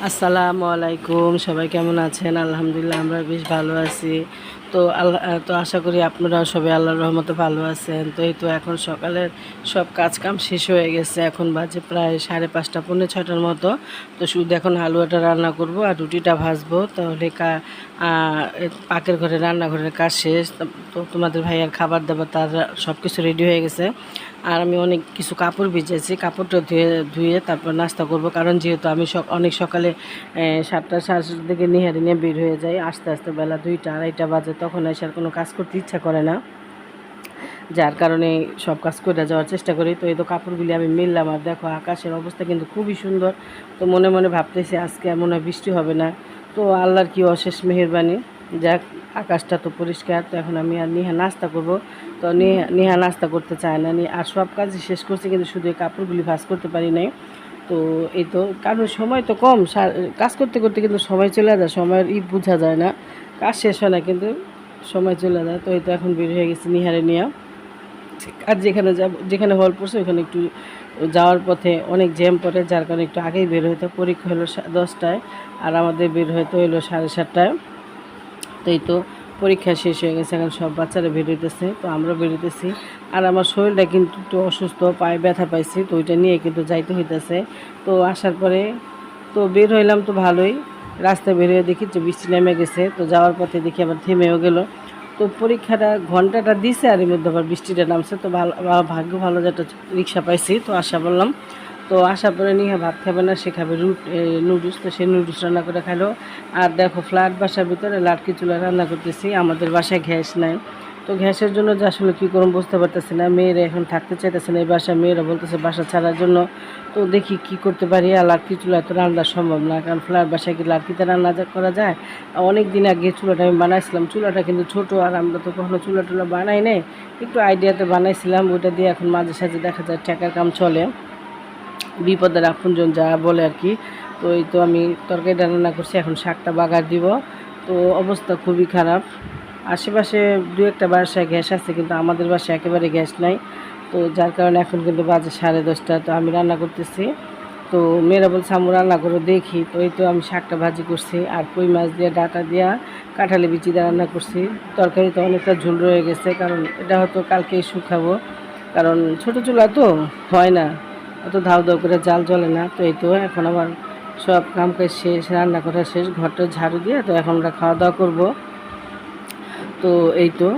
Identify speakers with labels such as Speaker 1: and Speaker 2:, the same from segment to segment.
Speaker 1: আসসালামু আলাইকুম, সবাই কেমন আছেন? আলহামদুলিল্লাহ আমরা বেশ ভালো আছি। তো আশা করি আপনারাও সবাই আল্লাহর রহমতে ভালো আছেন। তো এই তো এখন সকালের সব কাজকাম শেষ হয়ে গেছে। এখন বাজে প্রায় 5:30 পৌনে 6টার মতো। তো শুধু এখন হালুয়াটা রান্না করব আর রুটিটা ভাজবো। তাহলে পাকের ঘরে রান্নাঘরের কাজ শেষ। তো তোমাদের ভাইয়ার খাবার দাবার তার সব কিছু রেডি হয়ে গেছে। আর আমি অনেক কিছু কাপড় ভিজেছি, কাপড়টা ধুয়ে তারপর নাস্তা করব। কারণ যেহেতু আমি অনেক সকালে 7টা 7:30 দিকে নিহারি নিয়ে বের হয়ে যাই, আস্তে আস্তে বেলা 2টা 2:30 বাজে, তখন এসে আর কোনো কাজ করতে ইচ্ছা করে না, যার কারণে সব কাজ করে যাওয়ার চেষ্টা করি। তো এই তো কাপড়গুলি আমি মিললাম, আর দেখো আকাশের অবস্থা কিন্তু খুবই সুন্দর। তো মনে মনে ভাবতেছি আজকে মনে হয় বৃষ্টি হবে না। তো আল্লাহর কি অশেষ মেহেরবানি, যাক আকাশটা তো পরিষ্কার। তো এখন আমি আর নিহা নাস্তা করব। তো নিহা নাস্তা করতে চায় না, আর সব কাজই শেষ করছি, কিন্তু শুধু এই কাপড়গুলি ভাঁজ করতে পারি নাই। তো এই তো কারণ সময় তো কম, কাজ করতে করতে কিন্তু সময় চলে যায়, সময়ের বোঝা যায় না, কাজ শেষ হয় না কিন্তু সময় চলে যায়। তো এই তো এখন বের হয়ে গেছি নিহারে নিয়ে। আর যেখানে হল পড়ছে ওখানে একটু যাওয়ার পথে অনেক জ্যাম পড়ে, যার কারণে একটু আগেই বের হইতে। পরীক্ষা হলো 10টায়, আর আমাদের বের হইতে হলো 7:30টায়। তো এই তো পরীক্ষা শেষ হয়ে গেছে, এখন সব বাচ্চারা বের হইতেছে, তো আমরা বেরোতেছি। আর আমার শরীরটা কিন্তু একটু অসুস্থ, পায়ে ব্যথা পাইছি, তো ওইটা নিয়ে কিন্তু যাইতে হইতেছে। তো আসার পরে তো বের হইলাম, তো ভালোই। রাস্তায় বের হয়ে দেখি যে বৃষ্টি নেমে গেছে, তো যাওয়ার পথে দেখি আবার থেমেও গেল। তো পরীক্ষাটা ঘন্টাটা দিছে, আর এর মধ্যে আবার বৃষ্টিটা নামছে। তো ভাগ্য ভালো যে একটা রিক্সা পাইছি, তো আশা বললাম। তো আসার পরে নিয়ে ভাত খাবে না, সে খাবে নুডলস। তো সে নুডলস রান্না করে খালো। আর দেখো ফ্ল্যাট বাসার ভিতরে লাটকি চুলা রান্না করতেছি, আমাদের বাসায় গ্যাস নাই। তো গ্যাসের জন্য যে আসলে কী করুন বুঝতে পারতেছি না, মেয়েরা এখন থাকতে চাইতেছে না এই বাসায়, মেয়েরা বলতেছে বাসা ছাড়ার জন্য। তো দেখি কি করতে পারি। আর লাটকি চুলা তো রান্না সম্ভব না, কারণ ফ্ল্যাট বাসায় কি লাটকিতে রান্না করা যায়? অনেক দিন আগে চুলাটা আমি বানাইছিলাম, চুলাটা কিন্তু ছোটো, আর আমরা তো কখনো চুলা টুলা বানাই নাই, একটু আইডিয়াতে বানাইছিলাম। ওইটা দিয়ে এখন মাঝে সাঝে দেখা যায় টাকার কাম চলে, বিপদের আপনজন যা বলে আর কি। তো এই তো আমি তরকারিটা রান্না করছি, এখন শাকটা বাগার দিব। তো অবস্থা খুবই খারাপ। আশেপাশে দু একটা বাসায় গ্যাস আছে, কিন্তু আমাদের বাসায় একেবারে গ্যাস নাই। তো যার কারণে এখন কিন্তু বাজে 10:30। তো আমি রান্না করতেছি। তো মেয়েরা বলছে আম্মু রান্না করে দেখি। তো এই তো আমি শাকটা ভাজি করছি, আর কই মাছ দিয়ে ডাটা দিয়া কাঁঠালি বিচি দিয়ে রান্না করছি। তরকারিতে অনেকটা ঝোল রয়ে গেছে, কারণ এটা হয়তো কালকেই শুকাবো, কারণ ছোটো চুলা তো হয় না, অত ধাউ ধাউ করে জাল জ্বলে না। তো এই তো এখন আবার সব কাম কাজ শেষ, রান্না করা শেষ, ঘরটা ঝাড়ু দিয়ে তো এখন আমরা খাওয়া দাওয়া করবো। তো এই তো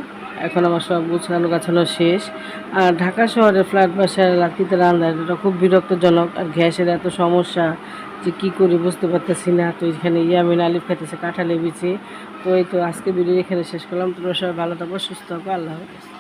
Speaker 1: এখন আমার সব গুছানো গাছানো শেষ। আর ঢাকা শহরে ফ্ল্যাট বাসায় লাকড়িতে রান্না এটা খুব বিরক্তজনক, আর গ্যাসের এত সমস্যা যে কী করি বুঝতে পারতেছি না। তো এখানে ইয়ামিন আলিফ খাইতেছে কাঁঠালে বিচি। তো এই তো আজকে ভিডিও এখানে শেষ করলাম। তোমরা সবাই ভালো থাকো, সুস্থ থাকো, আল্লাহ হাফেজ।